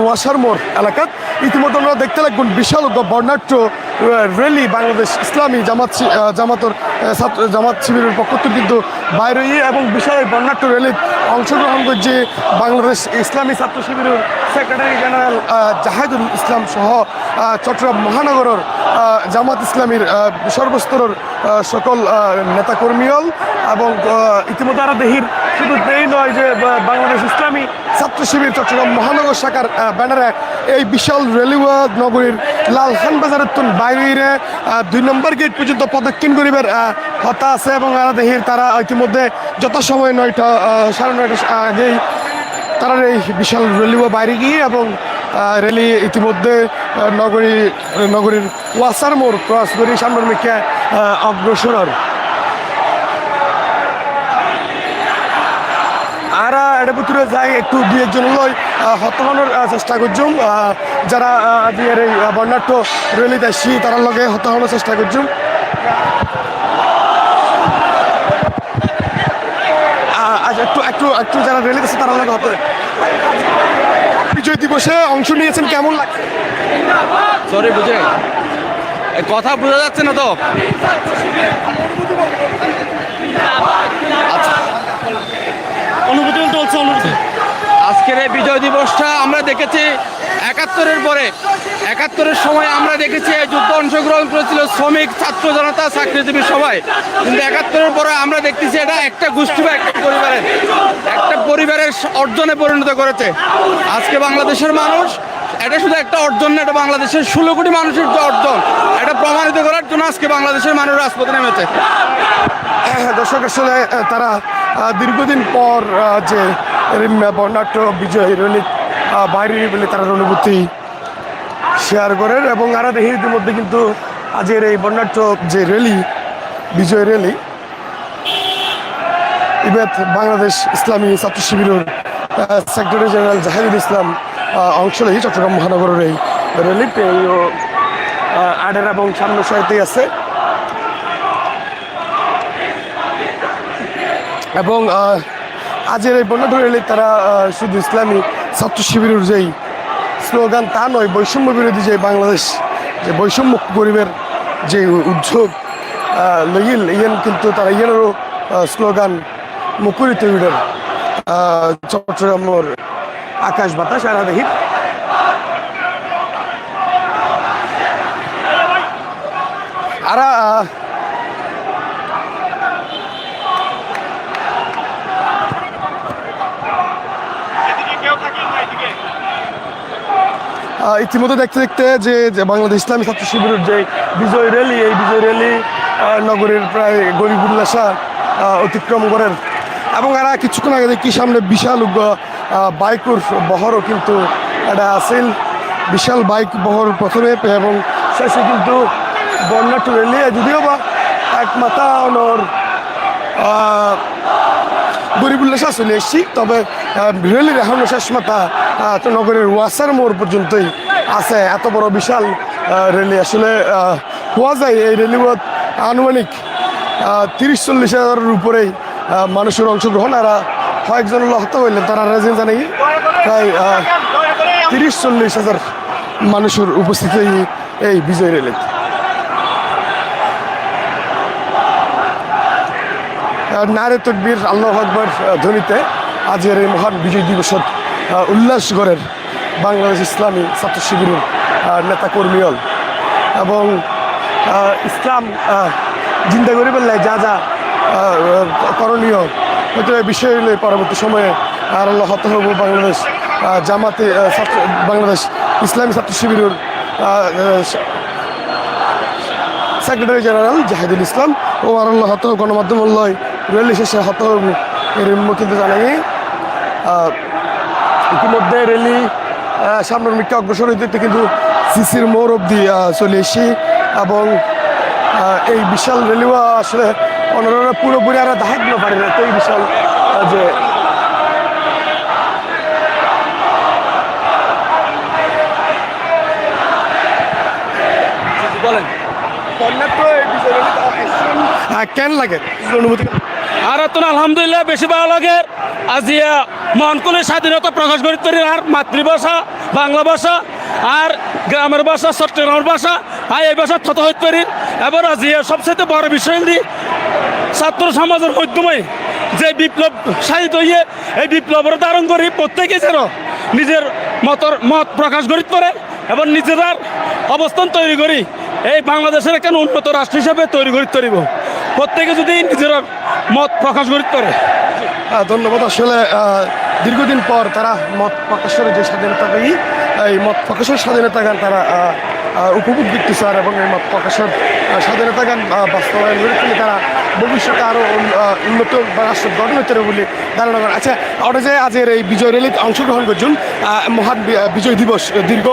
ওয়াসার মোড় এলাকাত ইতিমধ্যে আমরা দেখতে লাগবেন বিশাল বর্ণাঢ্য র্যালি বাংলাদেশ ইসলামী জামাত শিবিরের পক্ষ থেকে কিন্তু বাইরে এবং বিশাল এই বর্ণাঢ্য র্যালির অংশগ্রহণ করছে বাংলাদেশ ইসলামী ছাত্র শিবিরের সেক্রেটারি জেনারেল জাহিদুল ইসলাম সহ চট্টগ্রাম মহানগরের জামাত ইসলামীর সর্বস্তরের সকল নেতাকর্মীল এবং ইতিমধ্যে আরো দেহির শুধু এই নয় যে বাংলাদেশ ইসলামী ছাত্র শিবির চট্টগ্রাম মহানগর শাখার ব্যানারে এই বিশাল রেলওয়ে নগরীর লালখান বাজারের তুন বাইরে 2 নম্বর গেট পর্যন্ত প্রদক্ষিণ করিবার হতা আছে এবং দেহির তারা ইতিমধ্যে যথাসময় 9টা 9:30 আগেই তারা এই বিশাল রেলওয়ে বাইরে গিয়ে এবং র্যালি ইতিমধ্যে নগরীর ওয়াসার মোড় ক্রস করে সামনের দিকে অগ্রসর আরা এটা ভিতরে যাই একটু 2-1 লই হতাহনের চেষ্টা করছুম যারা আজকের এই বর্ণাঢ্য র্যালিতে আসি তার লগে হতাহনের চেষ্টা করছুম আজ একটু যারা র্যালিতে আছে তারা লগে হতে বিজয় দিবসে অংশ নিয়েছেন কেমন লাগছে? সরি বুঝে কথা বোঝা যাচ্ছে না তো। অনুভূতি বলতে অনুভূতি আজকের এই বিজয় দিবসটা আমরা দেখেছি 71-এর পরে 71-এর সময় আমরা দেখেছি এই যুদ্ধ অংশগ্রহণ করেছিল শ্রমিক ছাত্র জনতা চাকরিজীবী সবাই, কিন্তু 71-এর পরে আমরা দেখতেছি এটা একটা গোষ্ঠী বা একটা পরিবারের অর্জনে পরিণত করেছে। আজকে বাংলাদেশের মানুষ এটা শুধু একটা অর্জন না, এটা বাংলাদেশের 16 কোটি মানুষের যে অর্জন, এটা প্রমাণিত করার জন্য আজকে বাংলাদেশের মানুষ রাজপথে নেমেছে। দর্শক আসলে তারা দীর্ঘদিন পর যে বর্ণাঢ্য বিজয় র্যালি বাইরে বলে তারা অনুভূতি শেয়ার করেন এবং আরা দেখি ইতিমধ্যে কিন্তু আজকের এই বর্ণাঢ্য যে র্যালি বিজয় র্যালি ইবেত বাংলাদেশ ইসলামী ছাত্র শিবিরের সেক্রেটারি জেনারেল জাহিদুল ইসলাম অংশ নেই চট্টগ্রাম মহানগরের এই র্যালিতে আডের এবং সামনে সাইতেই আছে এবং আজের এই বর্ণাঢ্য র্যালি তারা শুধু ইসলামী ছাত্র শিবিরের যেই স্লোগান তা নয়, বৈষম্য বিরোধী যে বাংলাদেশ যে বৈষম্য গরিবের যে উদ্যোগ লইল ইয়েন কিন্তু তারা ইয়েনেরও স্লোগান মুখরিত হইলেন চট্টগ্রামের আকাশ বাতাস আর দেখি আরা ইতিমধ্যে দেখতে দেখতে যে বাংলাদেশ ইসলামী ছাত্র শিবিরের যে বিজয় র্যালি এই বিজয় র্যালি নগরের প্রায় গরিবুল্লাসা অতিক্রম করেন এবং এরা কিছুক্ষণ আগে দেখি সামনে বিশাল বাইকুর বহরও কিন্তু এটা আসিল বিশাল বাইক বহর প্রথমে এবং শেষে কিন্তু বর্ণাঢ্য র্যালি যদিও বা এক মাথা অনর গরিবুল্লাসা চলে এসছি, তবে র্যালির এখনো শেষ মাথা নগরের ওয়াসার মোড় পর্যন্তই আছে। এত বড় বিশাল র্যালি আসলে হওয়া যায় এই র্যালিগুলোর আনুমানিক 30-40 হাজারের উপরেই মানুষের অংশগ্রহণ। এরা কয়েকজন আহত হইলেন, তারা রাজি জানে প্রায় 30-40 হাজার মানুষের উপস্থিতি এই বিজয় র্যালিতে। নারে তকবীর আল্লাহু আকবার ধ্বনিতে আজকের এই মহান বিজয় দিবসত উল্লাসগড়ের বাংলাদেশ ইসলামী ছাত্র শিবিরের নেতাকর্মীল এবং ইসলাম চিন্তা করে বললে যা যা করণীয় হয়তো এই বিষয় পরবর্তী সময়ে আর আল্লাহ হত হব বাংলাদেশ বাংলাদেশ ইসলামী ছাত্র শিবিরের সেক্রেটারি জেনারেল জাহিদুল ইসলাম ও আর আল্লাহ হত গণমাধ্যম উল্লয় র্যালি শেষে হত হব এর কিন্তু জানাই ইতিমধ্যে র্যালি সামনের মিটকে অগ্রসর হইতে কিন্তু সিসির মোড় অব্দি চলে এসি এবং এই বিশাল র্যালিও আসলে অন্যরা পুরোপুরি আর দেখাইতে পারে না, তো এই বিশাল যে বলেন কেন লাগে অনুভূতি? আর তো আলহামদুলিল্লাহ বেশি ভালো লাগে। আজিয়া মন খুলে স্বাধীনতা প্রকাশ করি তৈরি আর মাতৃভাষা বাংলা ভাষা আর গ্রামের ভাষা চট্টগ্রামের ভাষা আর এই ভাষা তত হইতে পারি এবার আজি সবচেয়ে বড় বিষয় দিয়ে ছাত্র সমাজের মাধ্যমে যে বিপ্লব সাহিত হইয়ে এই বিপ্লবের ধারণ করি প্রত্যেকে যেন নিজের মত প্রকাশ করিতে পারে এবং নিজের অবস্থান তৈরি করি এই বাংলাদেশের একটা উন্নত রাষ্ট্র হিসাবে তৈরি করিতে পারিব প্রত্যেকে যদি নিজের মত প্রকাশ করিতে পারে। ধন্যবাদ। আসলে দীর্ঘদিন পর তারা মত প্রকাশের যে স্বাধীনতা এই মত প্রকাশের স্বাধীনতা গান তারা উপভোগ করতেছে আর এবং এই মত প্রকাশের স্বাধীনতা গান বাস্তবায়ন করে তুলে তারা ভবিষ্যতে আরও উন্নত বা রাষ্ট্র গঠন হতে হবে বলে ধারণা করেন। আচ্ছা, ওটা যে আজকের এই বিজয় র্যালিতে অংশগ্রহণ করছেন মহান বিজয় দিবস দীর্ঘ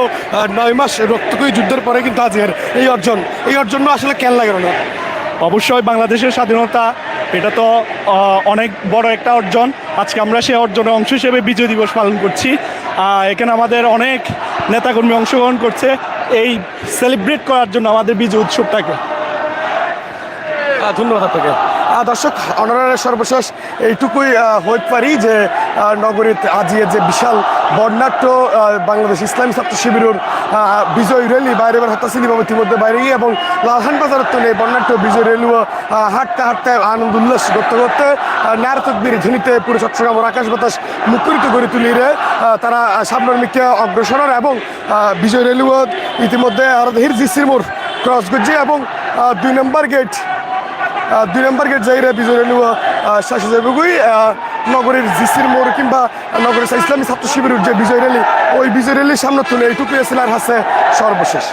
9 মাস রক্তকয়ী যুদ্ধের পরে কিন্তু আজকের এই অর্জন আসলে কেন লাগে না? অবশ্যই বাংলাদেশের স্বাধীনতা এটা তো অনেক বড় একটা অর্জন। আজকে আমরা সেই অর্জনের অংশ হিসেবে বিজয় দিবস পালন করছি। এখানে আমাদের অনেক নেতাকর্মী অংশগ্রহণ করছে এই সেলিব্রেট করার জন্য আমাদের বিজয় উৎসবটাকে। ধন্যবাদ আপনাকে। দর্শক, অনারের সর্বশেষ এইটুকুই হইতে পারি যে নগরীতে আজিয়ে যে বিশাল বর্ণাঢ্য বাংলাদেশ ইসলামী ছাত্র শিবিরের বিজয় র্যালি বাইরে হাতাশিলি বাবু ইতিমধ্যে বাইরে গিয়ে এবং লালহান বাজারের তুলে বর্ণাঢ্য বিজয় র্যালিও হাঁটতে আনন্দ উল্লাস করতে নার তকবির ধ্বনিতে পুরো চট্টগ্রামের আকাশ বাতাস মুখরিত করে তুলিরে তারা সামনের মিকে অগ্রসর এবং বিজয় র্যালিও ইতিমধ্যে আরহির জিসির মোড় ক্রস করছে এবং 2 নম্বর গেট যাইরে বিজয় র্যালি শেষে যাবগুই নগরীর জিসির মোড় কিংবা নগরীর ইসলামী ছাত্র শিবিরের যে বিজয় র্যালি ওই বিজয় র্যালির সামনে তুলে এইটুকুই এসিলার হাসে সর্বশেষ।